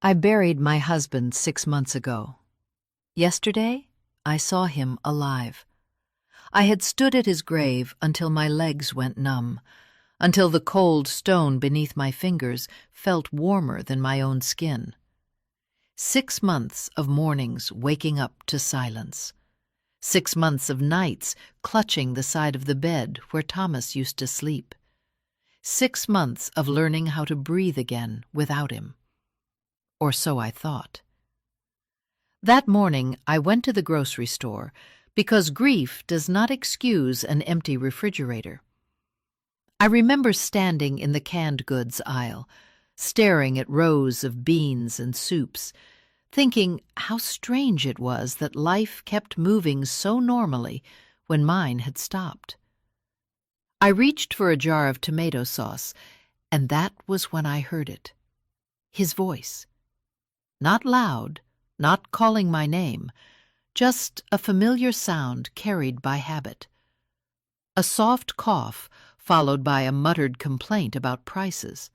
I buried my husband 6 months ago. Yesterday, I saw him alive. I had stood at his grave until my legs went numb, until the cold stone beneath my fingers felt warmer than my own skin. 6 months of mornings waking up to silence. 6 months of nights clutching the side of the bed where Thomas used to sleep. 6 months of learning how to breathe again without him. Or so I thought. That morning, I went to the grocery store because grief does not excuse an empty refrigerator. I remember standing in the canned goods aisle, staring at rows of beans and soups, thinking how strange it was that life kept moving so normally when mine had stopped. I reached for a jar of tomato sauce, and that was when I heard it. His voice. Not loud, not calling my name, just a familiar sound carried by habit. A soft cough followed by a muttered complaint about prices.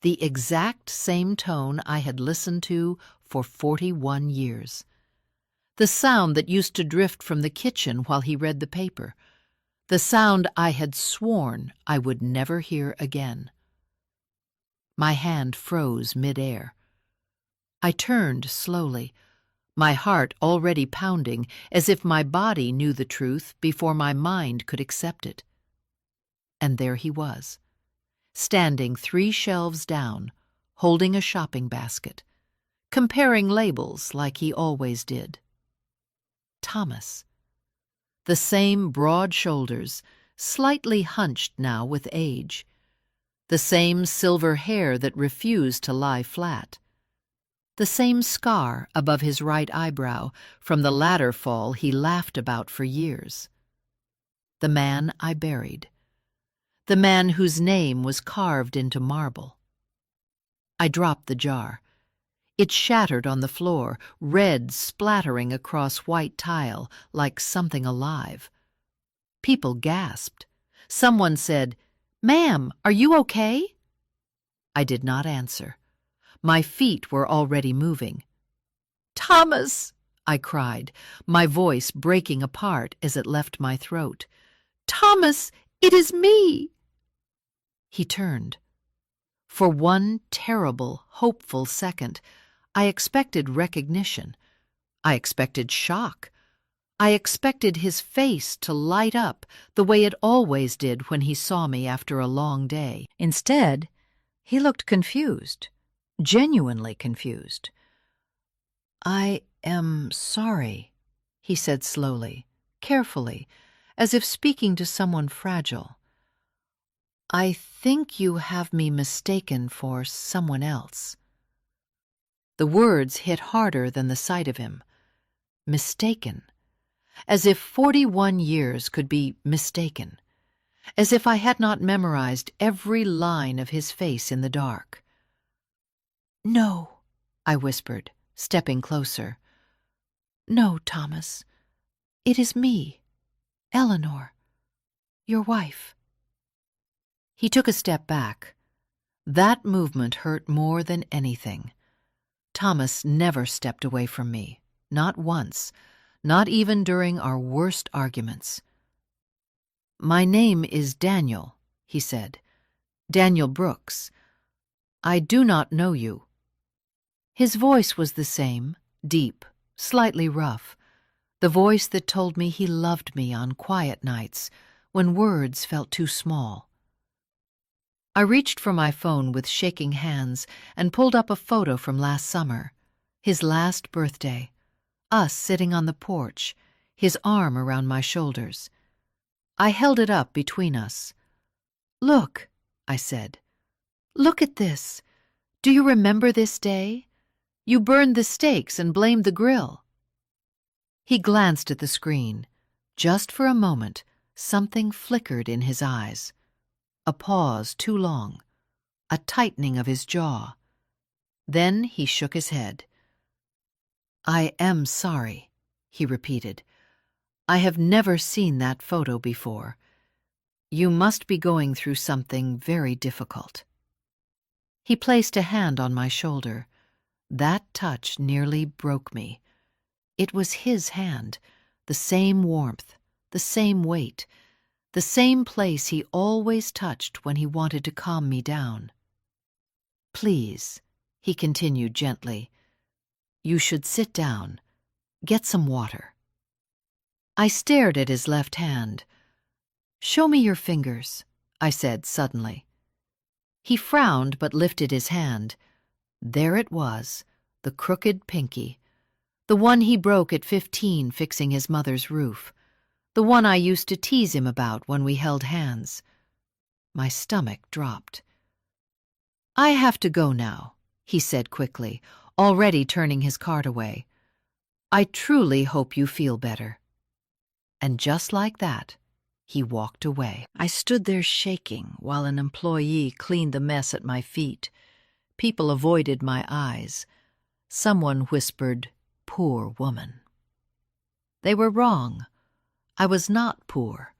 The exact same tone I had listened to for 41 years. The sound that used to drift from the kitchen while he read the paper. The sound I had sworn I would never hear again. My hand froze mid-air. I turned slowly, my heart already pounding as if my body knew the truth before my mind could accept it. And there he was, standing 3 shelves down, holding a shopping basket, comparing labels like he always did. Thomas. The same broad shoulders, slightly hunched now with age. The same silver hair that refused to lie flat. The same scar above his right eyebrow from the ladder fall he laughed about for years. The man I buried. The man whose name was carved into marble. I dropped the jar. It shattered on the floor, red splattering across white tile like something alive. People gasped. Someone said, "Ma'am, are you okay?" I did not answer. My feet were already moving. "Thomas!" I cried, my voice breaking apart as it left my throat. "Thomas, it is me!" He turned. For one terrible, hopeful second, I expected recognition. I expected shock. I expected his face to light up the way it always did when he saw me after a long day. Instead, he looked confused. Genuinely confused. "I am sorry," he said slowly, carefully, as if speaking to someone fragile. "I think you have me mistaken for someone else." The words hit harder than the sight of him. Mistaken. As if 41 years could be mistaken. As if I had not memorized every line of his face in the dark. "No," I whispered, stepping closer. "No, Thomas. It is me, Eleanor, your wife." He took a step back. That movement hurt more than anything. Thomas never stepped away from me, not once, not even during our worst arguments. "My name is Daniel," he said. "Daniel Brooks. I do not know you." His voice was the same, deep, slightly rough, the voice that told me he loved me on quiet nights when words felt too small. I reached for my phone with shaking hands and pulled up a photo from last summer, his last birthday, us sitting on the porch, his arm around my shoulders. I held it up between us. "Look," I said. "Look at this. Do you remember this day? You burned the steaks and blamed the grill." He glanced at the screen. Just for a moment, something flickered in his eyes. A pause too long, a tightening of his jaw. Then he shook his head. "I am sorry," he repeated. "I have never seen that photo before. You must be going through something very difficult." He placed a hand on my shoulder. That touch nearly broke me. It was his hand, the same warmth, the same weight, the same place he always touched when he wanted to calm me down. "Please," he continued gently, "you should sit down. Get some water." I stared at his left hand. "Show me your fingers," I said suddenly. He frowned but lifted his hand. There it was, the crooked pinky, the one he broke at 15 fixing his mother's roof, the one I used to tease him about when we held hands. My stomach dropped. "I have to go now," he said quickly, already turning his card away. "I truly hope you feel better." And just like that, he walked away. I stood there shaking while an employee cleaned the mess at my feet. People avoided my eyes. Someone whispered, "Poor woman." They were wrong. I was not poor.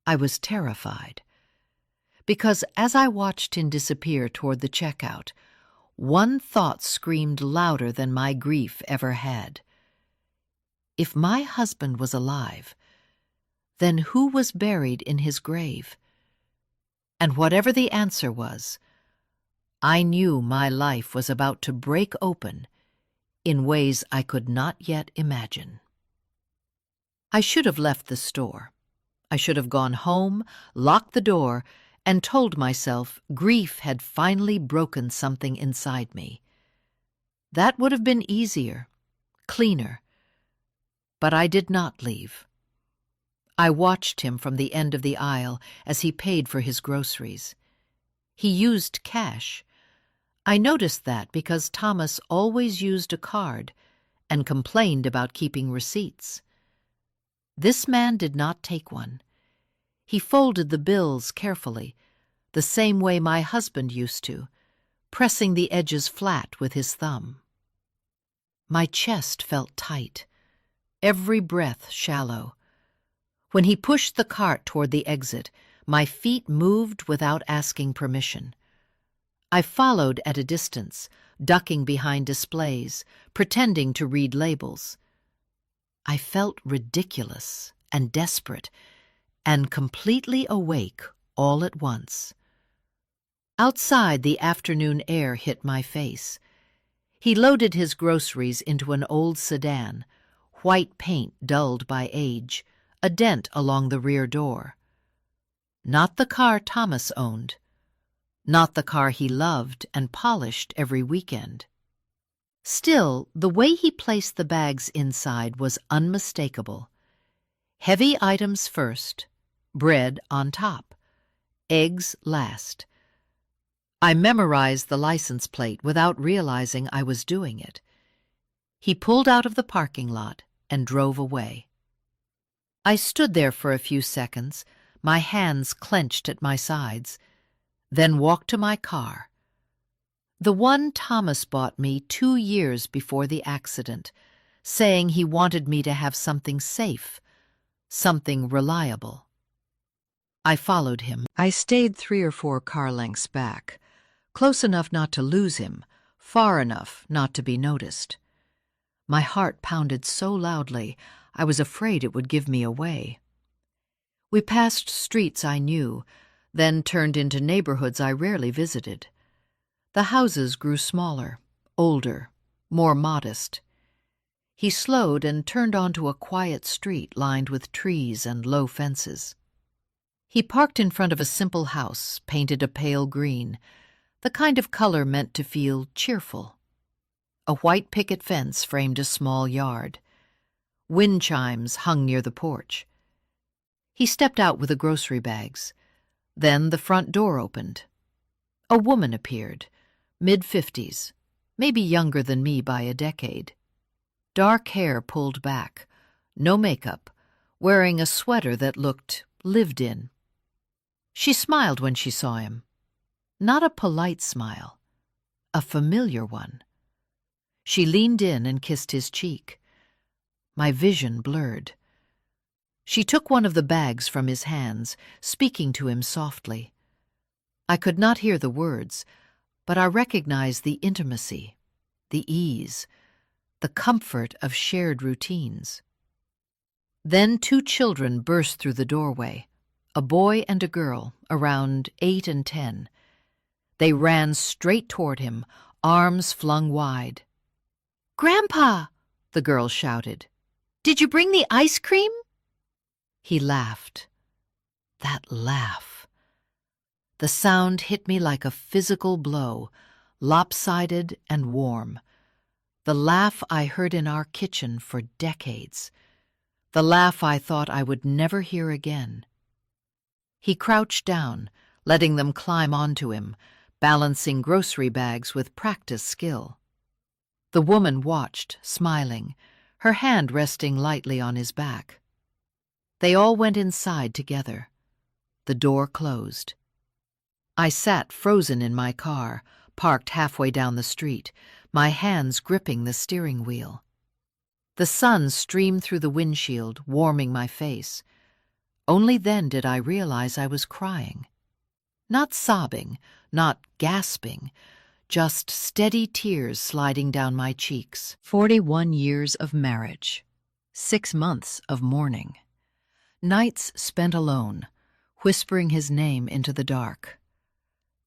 I was terrified. Because as I watched him disappear toward the checkout, one thought screamed louder than my grief ever had. If my husband was alive, then who was buried in his grave? And whatever the answer was, I knew my life was about to break open in ways I could not yet imagine. I should have left the store. I should have gone home, locked the door, and told myself grief had finally broken something inside me. That would have been easier, cleaner. But I did not leave. I watched him from the end of the aisle as he paid for his groceries. He used cash. I noticed that because Thomas always used a card and complained about keeping receipts. This man did not take one. He folded the bills carefully, the same way my husband used to, pressing the edges flat with his thumb. My chest felt tight, every breath shallow. When he pushed the cart toward the exit, my feet moved without asking permission. I followed at a distance, ducking behind displays, pretending to read labels. I felt ridiculous and desperate, and completely awake all at once. Outside, the afternoon air hit my face. He loaded his groceries into an old sedan, white paint dulled by age, a dent along the rear door. Not the car Thomas owned. Not the car he loved and polished every weekend. Still, the way he placed the bags inside was unmistakable. Heavy items first, bread on top, eggs last. I memorized the license plate without realizing I was doing it. He pulled out of the parking lot and drove away. I stood there for a few seconds, my hands clenched at my sides, then walked to my car. The one Thomas bought me 2 years before the accident, saying he wanted me to have something safe, something reliable. I followed him. I stayed 3 or 4 car lengths back, close enough not to lose him, far enough not to be noticed. My heart pounded so loudly, I was afraid it would give me away. We passed streets I knew, then turned into neighborhoods I rarely visited. The houses grew smaller, older, more modest. He slowed and turned onto a quiet street lined with trees and low fences. He parked in front of a simple house, painted a pale green, the kind of color meant to feel cheerful. A white picket fence framed a small yard. Wind chimes hung near the porch. He stepped out with the grocery bags. Then the front door opened. A woman appeared, mid-50s, maybe younger than me by a decade. Dark hair pulled back, no makeup, wearing a sweater that looked lived in. She smiled when she saw him. Not a polite smile, a familiar one. She leaned in and kissed his cheek. My vision blurred. She took one of the bags from his hands, speaking to him softly. I could not hear the words, but I recognized the intimacy, the ease, the comfort of shared routines. Then 2 children burst through the doorway, a boy and a girl, around 8 and 10. They ran straight toward him, arms flung wide. "Grandpa!" the girl shouted. "Did you bring the ice cream?" He laughed. That laugh. The sound hit me like a physical blow, lopsided and warm. The laugh I heard in our kitchen for decades. The laugh I thought I would never hear again. He crouched down, letting them climb onto him, balancing grocery bags with practiced skill. The woman watched, smiling, her hand resting lightly on his back. They all went inside together. The door closed. I sat frozen in my car, parked halfway down the street, my hands gripping the steering wheel. The sun streamed through the windshield, warming my face. Only then did I realize I was crying. Not sobbing, not gasping, just steady tears sliding down my cheeks. 41 years of marriage, 6 months of mourning. Nights spent alone, whispering his name into the dark.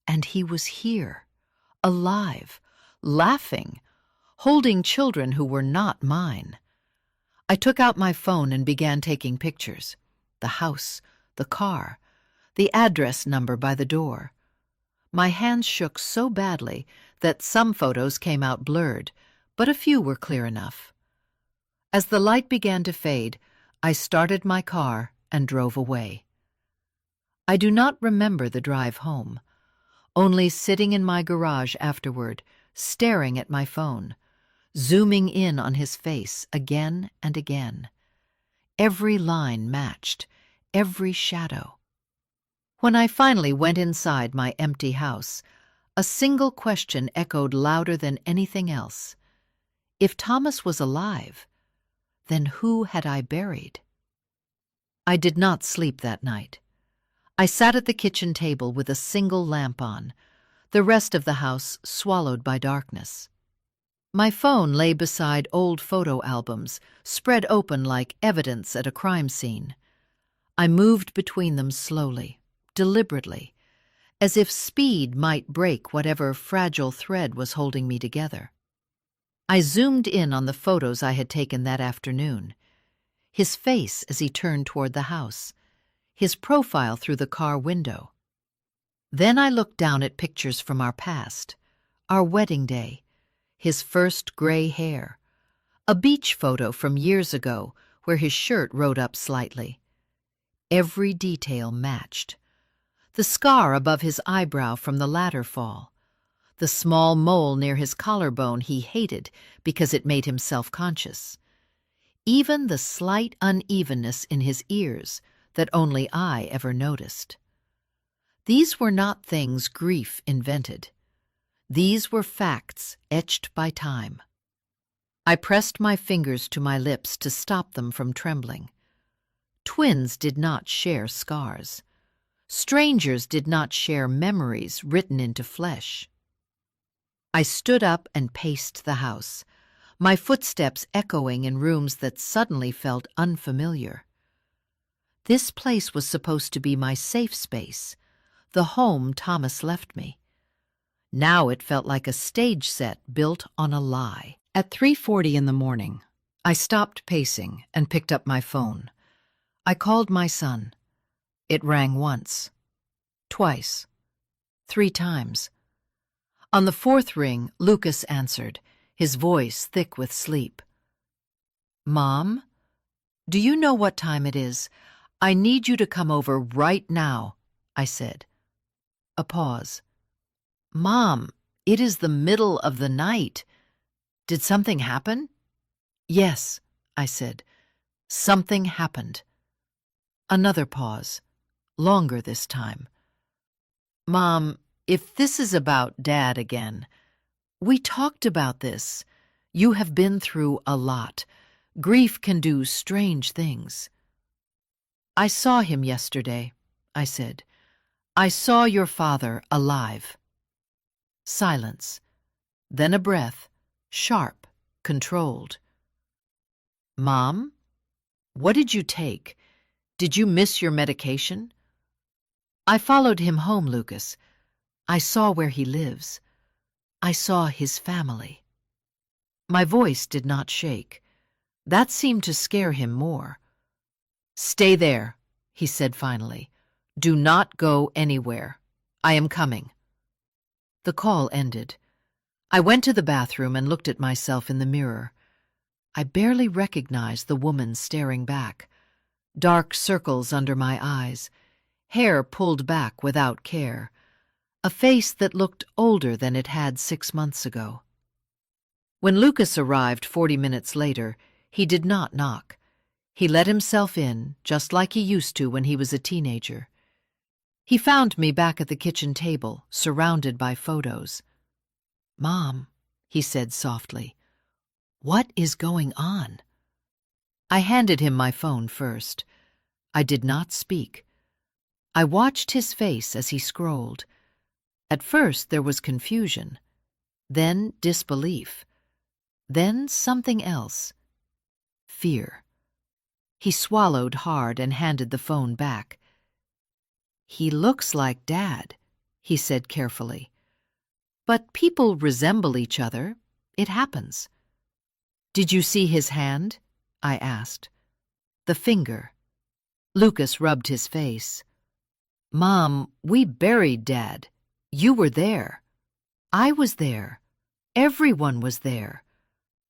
And he was here, alive, laughing, holding children who were not mine. I took out my phone and began taking pictures. The house, the car, the address number by the door. My hands shook so badly that some photos came out blurred, but a few were clear enough. As the light began to fade, I started my car and drove away. I do not remember the drive home, only sitting in my garage afterward, staring at my phone, zooming in on his face again and again. Every line matched, every shadow. When I finally went inside my empty house, a single question echoed louder than anything else. If Thomas was alive, then who had I buried? I did not sleep that night. I sat at the kitchen table with a single lamp on, the rest of the house swallowed by darkness. My phone lay beside old photo albums, spread open like evidence at a crime scene. I moved between them slowly, deliberately, as if speed might break whatever fragile thread was holding me together. I zoomed in on the photos I had taken that afternoon. His face as he turned toward the house, his profile through the car window. Then I looked down at pictures from our past, our wedding day, his first gray hair, a beach photo from years ago where his shirt rode up slightly. Every detail matched. The scar above his eyebrow from the ladder fall, the small mole near his collarbone he hated because it made him self-conscious, even the slight unevenness in his ears that only I ever noticed. These were not things grief invented. These were facts etched by time. I pressed my fingers to my lips to stop them from trembling. Twins did not share scars. Strangers did not share memories written into flesh. I stood up and paced the house, my footsteps echoing in rooms that suddenly felt unfamiliar. This place was supposed to be my safe space, the home Thomas left me. Now it felt like a stage set built on a lie. At 3:40 in the morning, I stopped pacing and picked up my phone. I called my son. It rang once, twice, 3 times. On the 4th ring, Lucas answered, his voice thick with sleep. "Mom, do you know what time it is? I need you to come over right now," I said. A pause. "Mom, it is the middle of the night. Did something happen?" "Yes," I said. "Something happened." Another pause, longer this time. "Mom, if this is about Dad again, we talked about this. You have been through a lot. Grief can do strange things." "I saw him yesterday," I said. "I saw your father alive." Silence, then a breath, sharp, controlled. "Mom, what did you take? Did you miss your medication?" "I followed him home, Lucas. I saw where he lives. I saw his family." My voice did not shake. That seemed to scare him more. "Stay there," he said finally. "Do not go anywhere. I am coming." The call ended. I went to the bathroom and looked at myself in the mirror. I barely recognized the woman staring back. Dark circles under my eyes, hair pulled back without care, a face that looked older than it had 6 months ago. When Lucas arrived 40 minutes later, he did not knock. He let himself in, just like he used to when he was a teenager. He found me back at the kitchen table, surrounded by photos. "Mom," he said softly, "what is going on?" I handed him my phone first. I did not speak. I watched his face as he scrolled. At first there was confusion, then disbelief, then something else. Fear. He swallowed hard and handed the phone back. "He looks like Dad," he said carefully. "But people resemble each other. It happens." "Did you see his hand?" I asked. "The finger." Lucas rubbed his face. "Mom, we buried Dad. You were there. I was there. Everyone was there.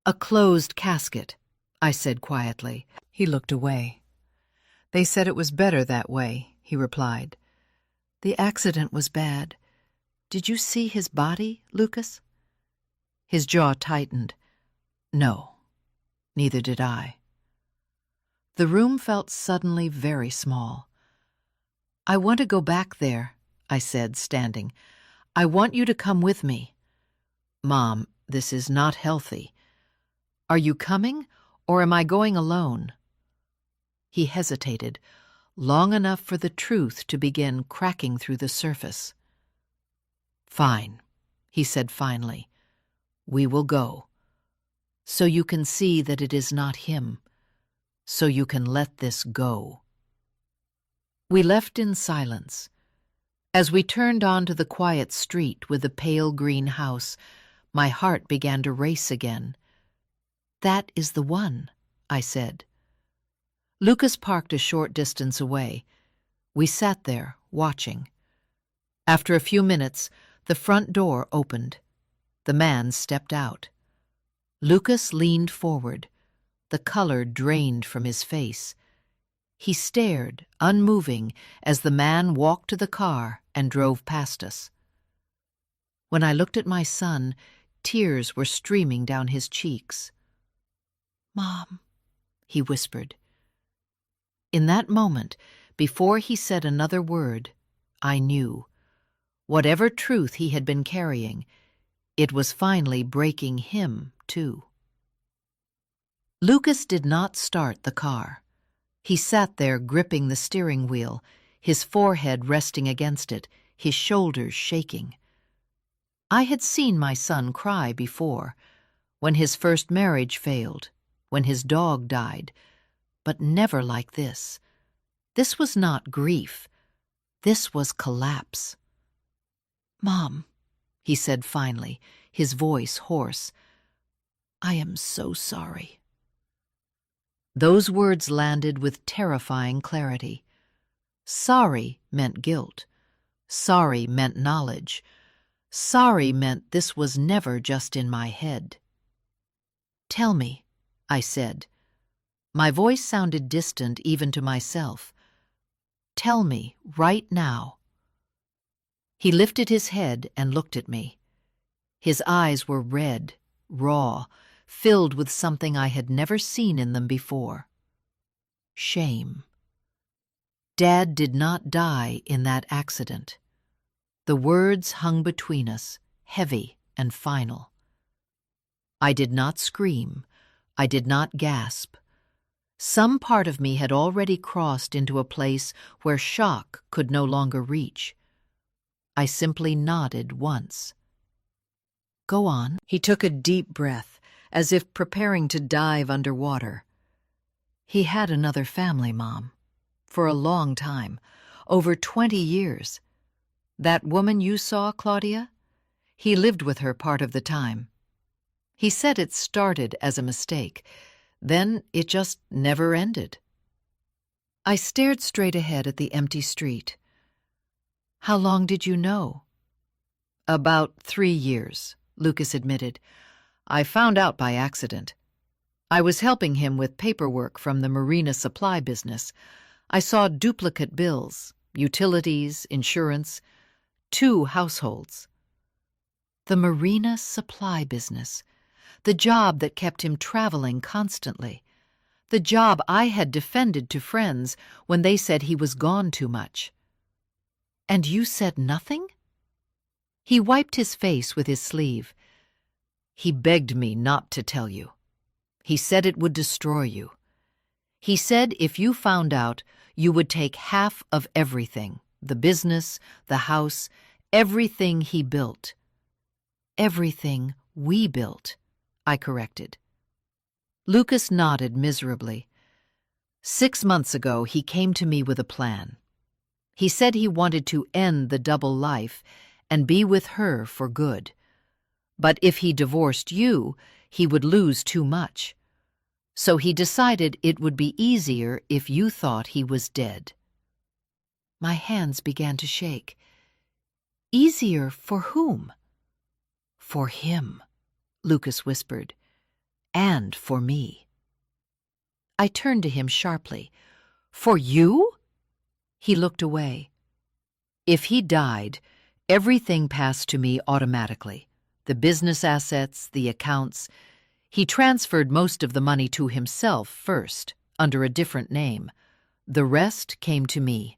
A closed casket," I said quietly. He looked away. "They said it was better that way," he replied. "The accident was bad. Did you see his body, Lucas?" His jaw tightened. "No, neither did I." The room felt suddenly very small. "I want to go back there," I said, standing. "I want you to come with me." "Mom, this is not healthy." "Are you coming, or am I going alone?" He hesitated, long enough for the truth to begin cracking through the surface. "Fine," he said finally. "We will go. So you can see that it is not him. So you can let this go." We left in silence. As we turned onto the quiet street with the pale green house, my heart began to race again. "That is the one," I said. Lucas parked a short distance away. We sat there, watching. After a few minutes, the front door opened. The man stepped out. Lucas leaned forward. The color drained from his face. He stared, unmoving, as the man walked to the car and drove past us. When I looked at my son, tears were streaming down his cheeks. "Mom," he whispered. In that moment, before he said another word, I knew. Whatever truth he had been carrying, it was finally breaking him, too. Lucas did not start the car. He sat there gripping the steering wheel, his forehead resting against it, his shoulders shaking. I had seen my son cry before, when his first marriage failed, when his dog died, but never like this. This was not grief. This was collapse. "Mom," he said finally, his voice hoarse, "I am so sorry." Those words landed with terrifying clarity. Sorry meant guilt. Sorry meant knowledge. Sorry meant this was never just in my head. "Tell me," I said. My voice sounded distant even to myself. "Tell me, right now." He lifted his head and looked at me. His eyes were red, raw, filled with something I had never seen in them before. Shame. Dad did not die in that accident. The words hung between us, heavy and final. I did not scream. I did not gasp. Some part of me had already crossed into a place where shock could no longer reach. I simply nodded once. Go on. He took a deep breath, as if preparing to dive underwater. He had another family, Mom. For a long time. Over 20 years. That woman you saw, Claudia? He lived with her part of the time. He said it started as a mistake. Then it just never ended. I stared straight ahead at the empty street. How long did you know? About 3 years, Lucas admitted. I found out by accident. I was helping him with paperwork from the marina supply business. I saw duplicate bills, utilities, insurance, 2 households. The marina supply business, the job that kept him traveling constantly, the job I had defended to friends when they said he was gone too much. And you said nothing? He wiped his face with his sleeve. He begged me not to tell you. He said it would destroy you. He said if you found out, you would take half of everything, the business, the house, everything he built. Everything we built, I corrected. Lucas nodded miserably. 6 months ago, he came to me with a plan. He said he wanted to end the double life and be with her for good. But if he divorced you, he would lose too much. So he decided it would be easier if you thought he was dead. My hands began to shake. Easier for whom? For him, Lucas whispered, and for me. I turned to him sharply. For you? He looked away. If he died, everything passed to me automatically. The business assets, the accounts. He transferred most of the money to himself first, under a different name. The rest came to me.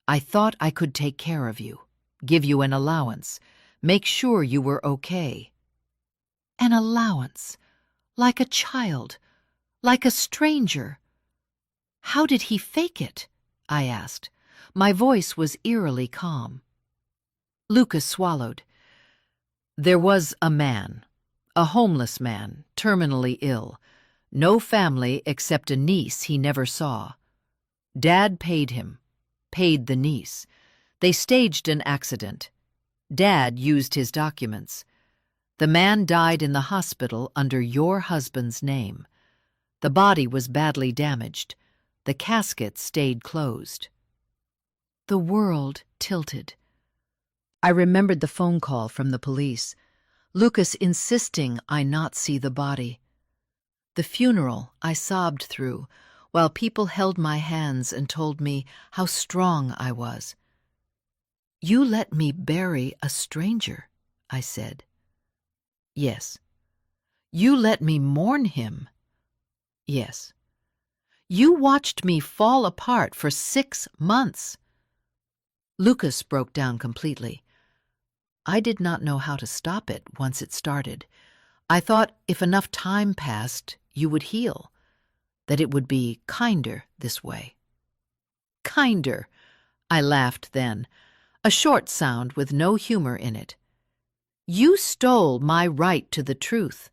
I thought I could take care of you, give you an allowance, make sure you were okay. An allowance, like a child, like a stranger. How did he fake it? I asked. My voice was eerily calm. Lucas swallowed. There was a man, a homeless man, terminally ill. No family except a niece he never saw. Dad paid him, paid the niece. They staged an accident. Dad used his documents. The man died in the hospital under your husband's name. The body was badly damaged. The casket stayed closed. The world tilted. I remembered the phone call from the police. Lucas insisting I not see the body. The funeral I sobbed through, while people held my hands and told me how strong I was. You let me bury a stranger, I said. Yes. You let me mourn him. Yes. You watched me fall apart for 6 months. Lucas broke down completely. I did not know how to stop it once it started. I thought if enough time passed, you would heal, that it would be kinder this way. Kinder, I laughed then, a short sound with no humor in it. You stole my right to the truth.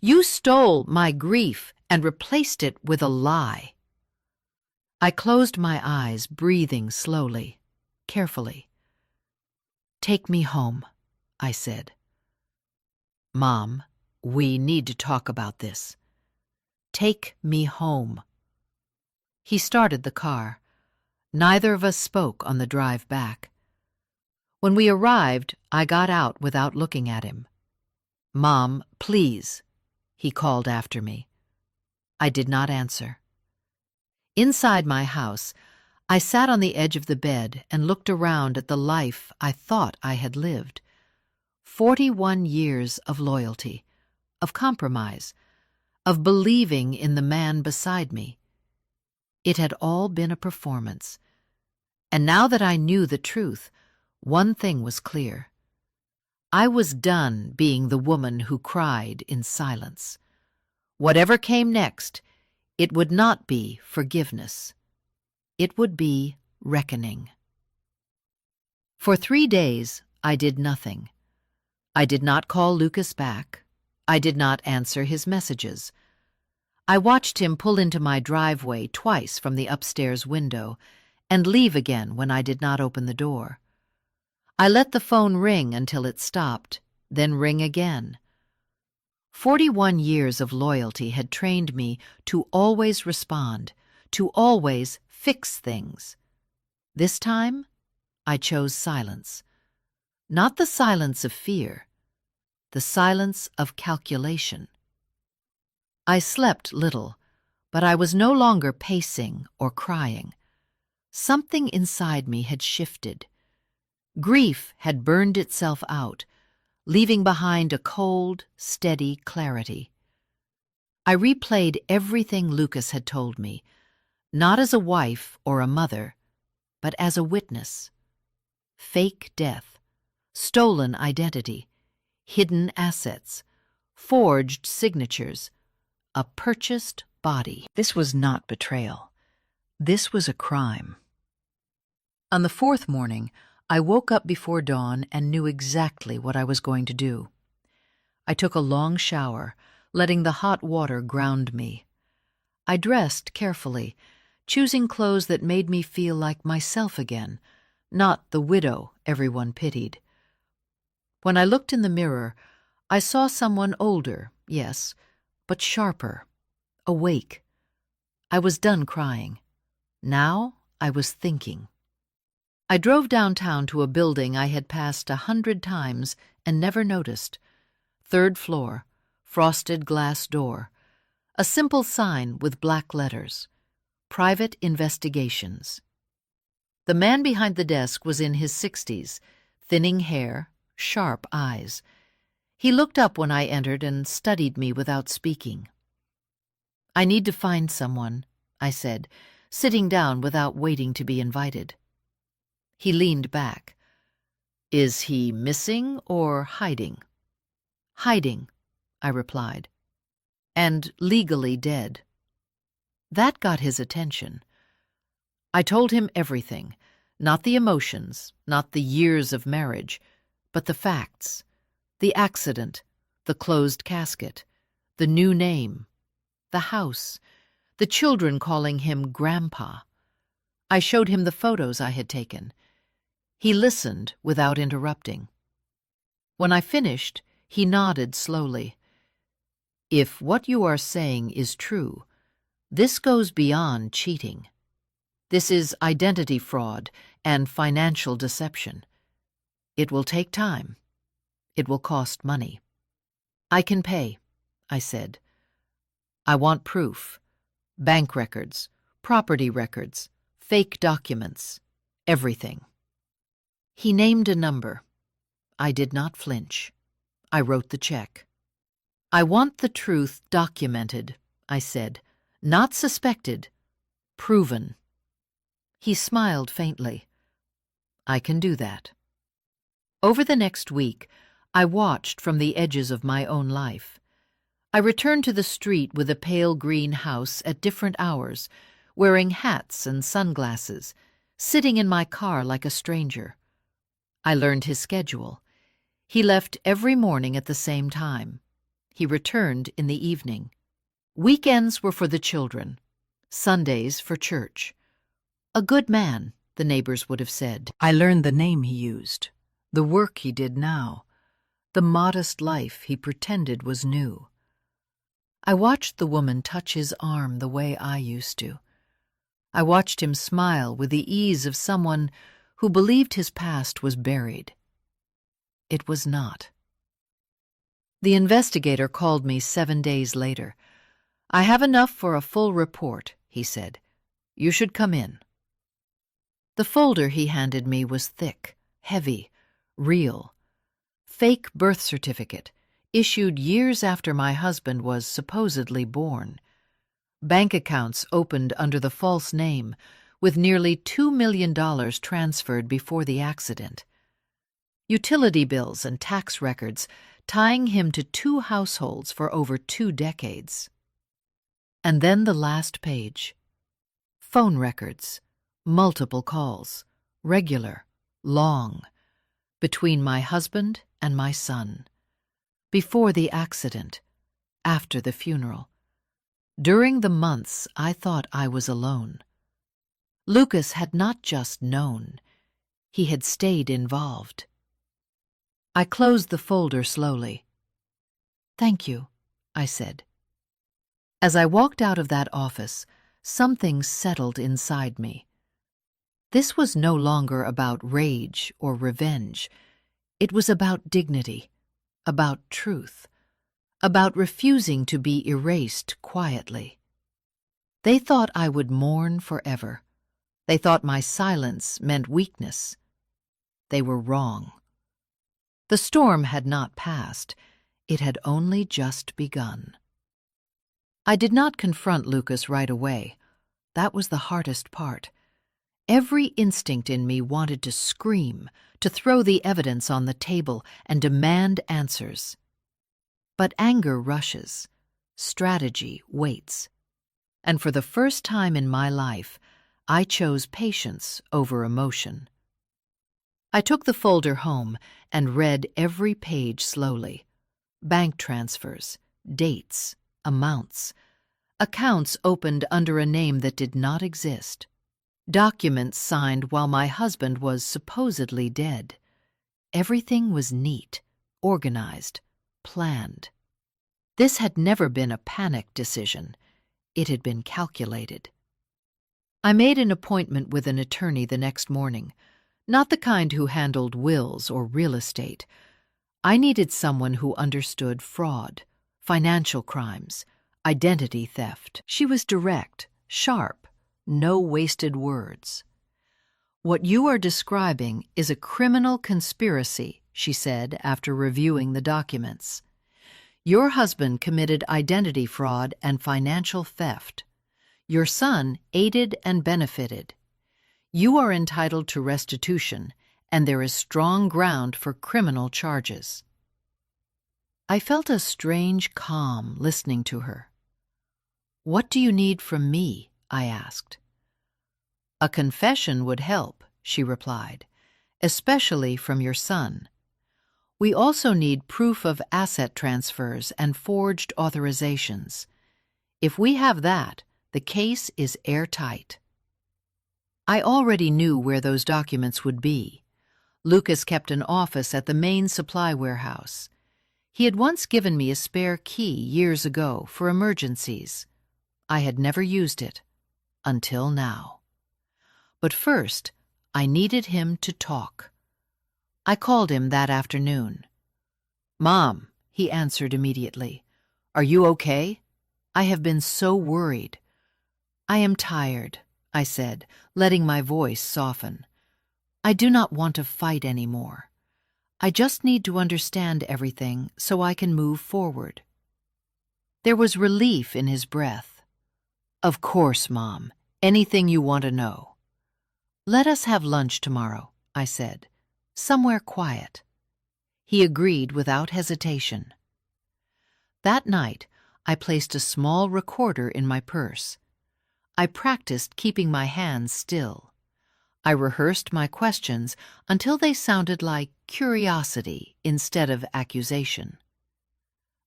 You stole my grief and replaced it with a lie. I closed my eyes, breathing slowly, carefully. Take me home, I said. Mom, we need to talk about this. Take me home. He started the car. Neither of us spoke on the drive back. When we arrived, I got out without looking at him. Mom, please, he called after me. I did not answer. Inside my house, I sat on the edge of the bed and looked around at the life I thought I had lived. 41 years of loyalty, of compromise, of believing in the man beside me. It had all been a performance. And now that I knew the truth, one thing was clear. I was done being the woman who cried in silence. Whatever came next, it would not be forgiveness. It would be reckoning. For 3 days, I did nothing. I did not call Lucas back. I did not answer his messages. I watched him pull into my driveway twice from the upstairs window and leave again when I did not open the door. I let the phone ring until it stopped, then ring again. 41 years of loyalty had trained me to always respond, to always fix things. This time, I chose silence. Not the silence of fear, the silence of calculation. I slept little, but I was no longer pacing or crying. Something inside me had shifted. Grief had burned itself out, leaving behind a cold, steady clarity. I replayed everything Lucas had told me, not as a wife or a mother, but as a witness. Fake death, stolen identity, hidden assets, forged signatures, a purchased body. This was not betrayal. This was a crime. On the fourth morning, I woke up before dawn and knew exactly what I was going to do. I took a long shower, letting the hot water ground me. I dressed carefully, choosing clothes that made me feel like myself again, not the widow everyone pitied. When I looked in the mirror, I saw someone older, yes, but sharper, awake. I was done crying. Now I was thinking. I drove downtown to a building I had passed 100 times and never noticed. 3rd floor, frosted glass door, a simple sign with black letters, Private Investigations. The man behind the desk was in his 60s, thinning hair, sharp eyes. He looked up when I entered and studied me without speaking. "I need to find someone," I said, sitting down without waiting to be invited. He leaned back. "Is he missing or hiding?" "Hiding," I replied. "And legally dead." That got his attention. I told him everything, not the emotions, not the years of marriage, but the facts. The accident, the closed casket, the new name, the house, the children calling him Grandpa. I showed him the photos I had taken. He listened without interrupting. When I finished, he nodded slowly. "If what you are saying is true, this goes beyond cheating. This is identity fraud and financial deception. It will take time. It will cost money." "I can pay," I said. "I want proof. Bank records, property records, fake documents, everything." He named a number. I did not flinch. I wrote the check. "I want the truth documented," I said. "Not suspected, proven." He smiled faintly. "I can do that." Over the next week, I watched from the edges of my own life. I returned to the street with a pale green house at different hours, wearing hats and sunglasses, sitting in my car like a stranger. I learned his schedule. He left every morning at the same time. He returned in the evening. Weekends were for the children, Sundays for church. A good man, the neighbors would have said. I learned the name he used, the work he did now, the modest life he pretended was new. I watched the woman touch his arm the way I used to. I watched him smile with the ease of someone who believed his past was buried. It was not. The investigator called me 7 days later. "I have enough for a full report," he said. "You should come in." The folder he handed me was thick, heavy, real. Fake birth certificate, issued years after my husband was supposedly born. Bank accounts opened under the false name, with nearly $2 million transferred before the accident. Utility bills and tax records tying him to 2 households for over 2 decades. And then the last page. Phone records, multiple calls, regular, long, between my husband and my son. Before the accident, after the funeral. During the months I thought I was alone. Lucas had not just known, he had stayed involved. I closed the folder slowly. "Thank you," I said. As I walked out of that office, something settled inside me. This was no longer about rage or revenge. It was about dignity, about truth, about refusing to be erased quietly. They thought I would mourn forever. They thought my silence meant weakness. They were wrong. The storm had not passed. It had only just begun. I did not confront Lucas right away. That was the hardest part. Every instinct in me wanted to scream, to throw the evidence on the table and demand answers. But anger rushes. Strategy waits. And for the first time in my life, I chose patience over emotion. I took the folder home and read every page slowly. Bank transfers, dates, amounts, accounts opened under a name that did not exist, documents signed while my husband was supposedly dead. Everything was neat, organized, planned. This had never been a panic decision. It had been calculated. I made an appointment with an attorney the next morning, not the kind who handled wills or real estate. I needed someone who understood fraud, financial crimes, identity theft. She was direct, sharp, no wasted words. "What you are describing is a criminal conspiracy," she said after reviewing the documents. "Your husband committed identity fraud and financial theft. Your son aided and benefited. You are entitled to restitution, and there is strong ground for criminal charges." I felt a strange calm listening to her. "What do you need from me?" I asked. "A confession would help," she replied, "especially from your son. We also need proof of asset transfers and forged authorizations. If we have that, the case is airtight." I already knew where those documents would be. Lucas kept an office at the main supply warehouse. He had once given me a spare key years ago for emergencies. I had never used it, until now. But first, I needed him to talk. I called him that afternoon. "Mom," he answered immediately. "Are you okay? I have been so worried." "I am tired," I said, letting my voice soften. "I do not want to fight anymore. I just need to understand everything so I can move forward." There was relief in his breath. "Of course, Mom. Anything you want to know." "Let us have lunch tomorrow," I said. "Somewhere quiet." He agreed without hesitation. That night, I placed a small recorder in my purse. I practiced keeping my hands still. I rehearsed my questions until they sounded like curiosity instead of accusation.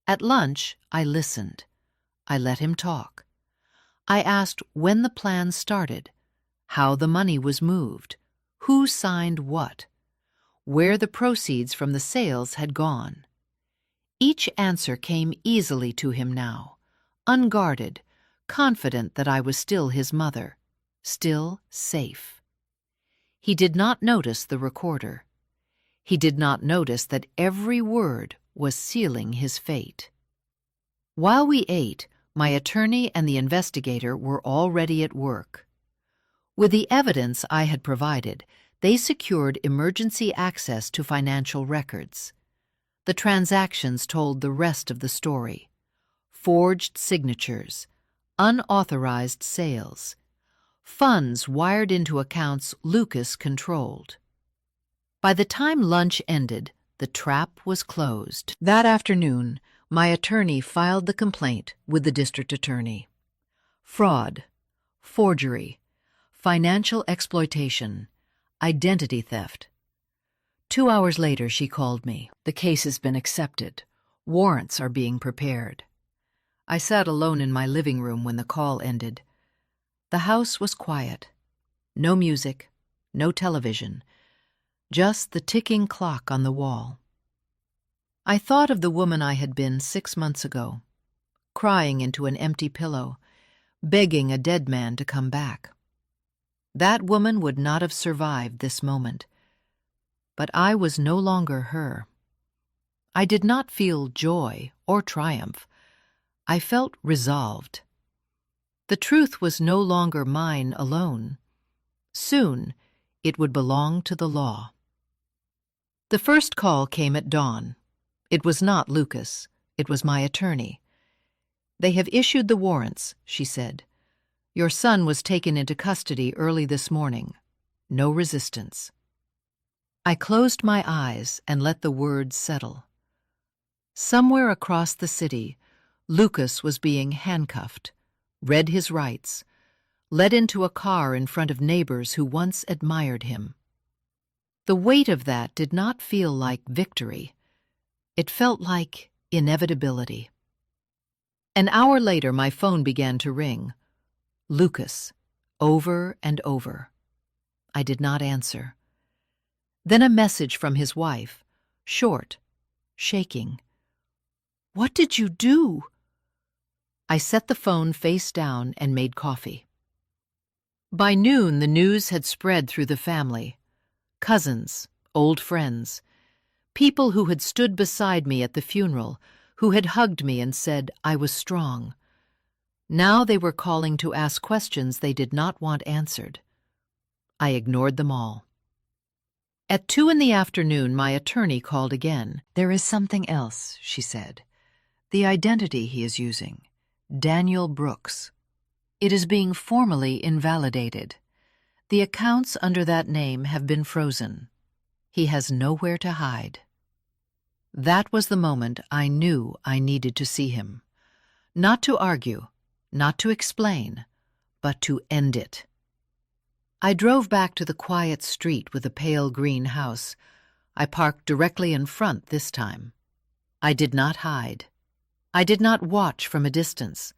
At lunch, I listened. I let him talk. I asked when the plan started, how the money was moved, who signed what, where the proceeds from the sales had gone. Each answer came easily to him now, unguarded, confident that I was still his mother, still safe. He did not notice the recorder. He did not notice that every word was sealing his fate. While we ate, my attorney and the investigator were already at work. With the evidence I had provided, they secured emergency access to financial records. The transactions told the rest of the story. Forged signatures, unauthorized sales, funds wired into accounts Lucas controlled. By the time lunch ended, the trap was closed. That afternoon, my attorney filed the complaint with the district attorney. Fraud, forgery, financial exploitation, identity theft. 2 hours later, she called me. The case has been accepted. Warrants are being prepared. I sat alone in my living room when the call ended. The house was quiet. No music, no television, just the ticking clock on the wall. I thought of the woman I had been 6 months ago, crying into an empty pillow, begging a dead man to come back. That woman would not have survived this moment. But I was no longer her. I did not feel joy or triumph. I felt resolved. The truth was no longer mine alone. Soon, it would belong to the law. The first call came at dawn. It was not Lucas. It was my attorney. "They have issued the warrants," she said. "Your son was taken into custody early this morning. No resistance." I closed my eyes and let the words settle. Somewhere across the city, Lucas was being handcuffed, read his rights, led into a car in front of neighbors who once admired him. The weight of that did not feel like victory. It felt like inevitability. An hour later, my phone began to ring. Lucas, over and over. I did not answer. Then a message from his wife, short, shaking. "What did you do?" I set the phone face down and made coffee. By noon, the news had spread through the family. Cousins, old friends, people who had stood beside me at the funeral, who had hugged me and said I was strong. Now they were calling to ask questions they did not want answered. I ignored them all. At 2 in the afternoon, my attorney called again. "There is something else," she said. "The identity he is using, Daniel Brooks. It is being formally invalidated. The accounts under that name have been frozen. He has nowhere to hide." That was the moment I knew I needed to see him. Not to argue, not to explain, but to end it. I drove back to the quiet street with the pale green house. I parked directly in front this time. I did not hide. I did not watch from a distance.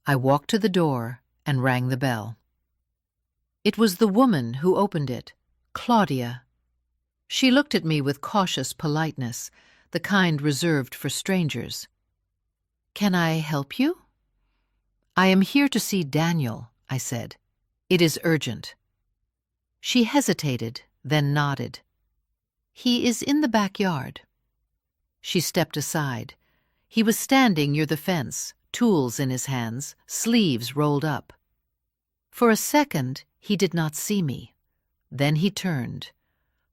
I walked to the door and rang the bell. It was the woman who opened it, Claudia. She looked at me with cautious politeness, the kind reserved for strangers. "Can I help you?" "I am here to see Daniel," I said. "It is urgent." She hesitated, then nodded. "He is in the backyard." She stepped aside. He was standing near the fence, tools in his hands, sleeves rolled up. For a second, he did not see me. Then he turned.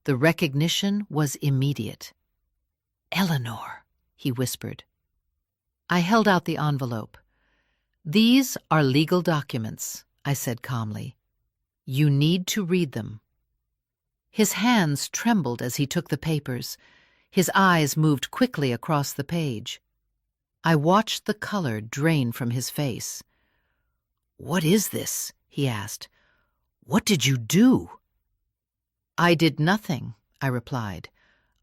The recognition was immediate. "Eleanor," he whispered. I held out the envelope. "These are legal documents," I said calmly. "You need to read them." His hands trembled as he took the papers. His eyes moved quickly across the page. I watched the color drain from his face. "What is this?" he asked. "What did you do?" "I did nothing," I replied.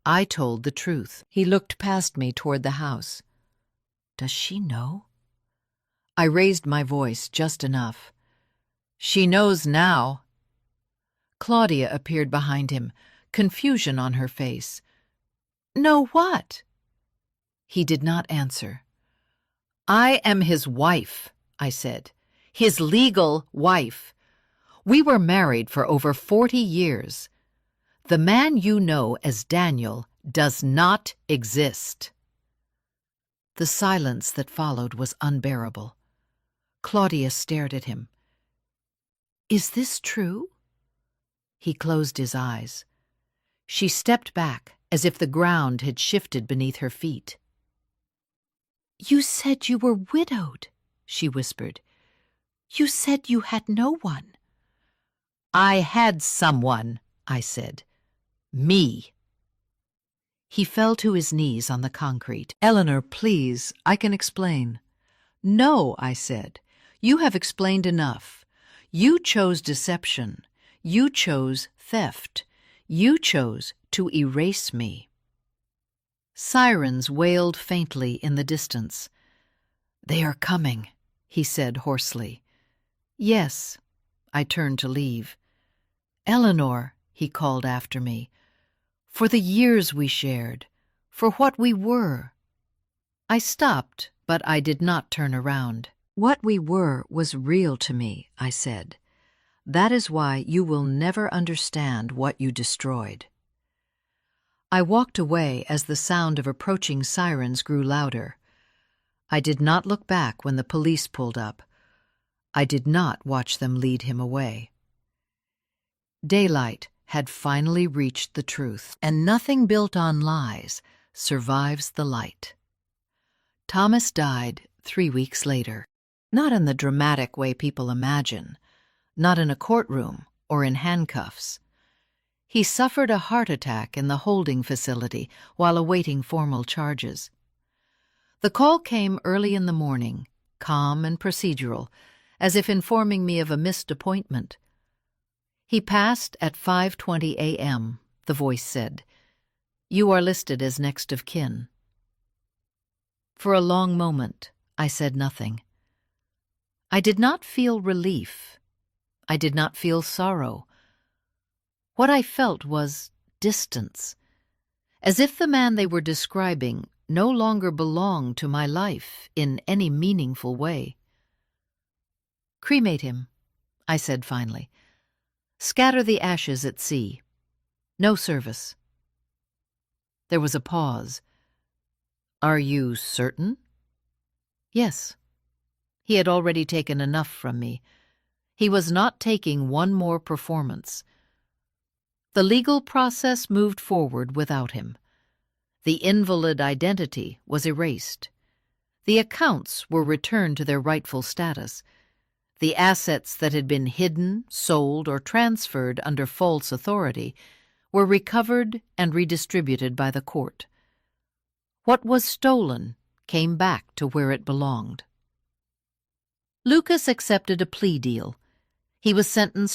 "I told the truth." He looked past me toward the house. "Does she know?" I raised my voice just enough. "She knows now." Claudia appeared behind him, confusion on her face. "Know what?" He did not answer. "I am his wife," I said. "His legal wife. We were married for over 40 years. The man you know as Daniel does not exist." The silence that followed was unbearable. Claudia stared at him. "Is this true?" He closed his eyes. She stepped back, as if the ground had shifted beneath her feet. "You said you were widowed," she whispered. "You said you had no one." "I had someone," I said. "Me." He fell to his knees on the concrete. "Eleanor, please, I can explain." "No," I said. "You have explained enough. You chose deception. You chose theft. You chose to erase me. Sirens wailed faintly in the distance. "They are coming," he said hoarsely. "Yes." I turned to leave. "Eleanor," he called after me, "for the years we shared, for what we were." I stopped, but I did not turn around. "What we were was real to me," I said. "That is why you will never understand what you destroyed." I walked away as the sound of approaching sirens grew louder. I did not look back when the police pulled up. I did not watch them lead him away. Daylight had finally reached the truth, and nothing built on lies survives the light. Thomas died 3 weeks later, not in the dramatic way people imagine, not in a courtroom or in handcuffs. He suffered a heart attack in the holding facility while awaiting formal charges. The call came early in the morning, calm and procedural, as if informing me of a missed appointment. "He passed at 5:20 a.m., the voice said. "You are listed as next of kin." For a long moment, I said nothing. I did not feel relief. I did not feel sorrow. What I felt was distance, as if the man they were describing no longer belonged to my life in any meaningful way. "Cremate him," I said finally. "Scatter the ashes at sea. No service." There was a pause. "Are you certain?" Yes. He had already taken enough from me. He was not taking one more performance. The legal process moved forward without him. The invalid identity was erased. The accounts were returned to their rightful status. The assets that had been hidden, sold, or transferred under false authority were recovered and redistributed by the court. What was stolen came back to where it belonged. Lucas accepted a plea deal. He was sentenced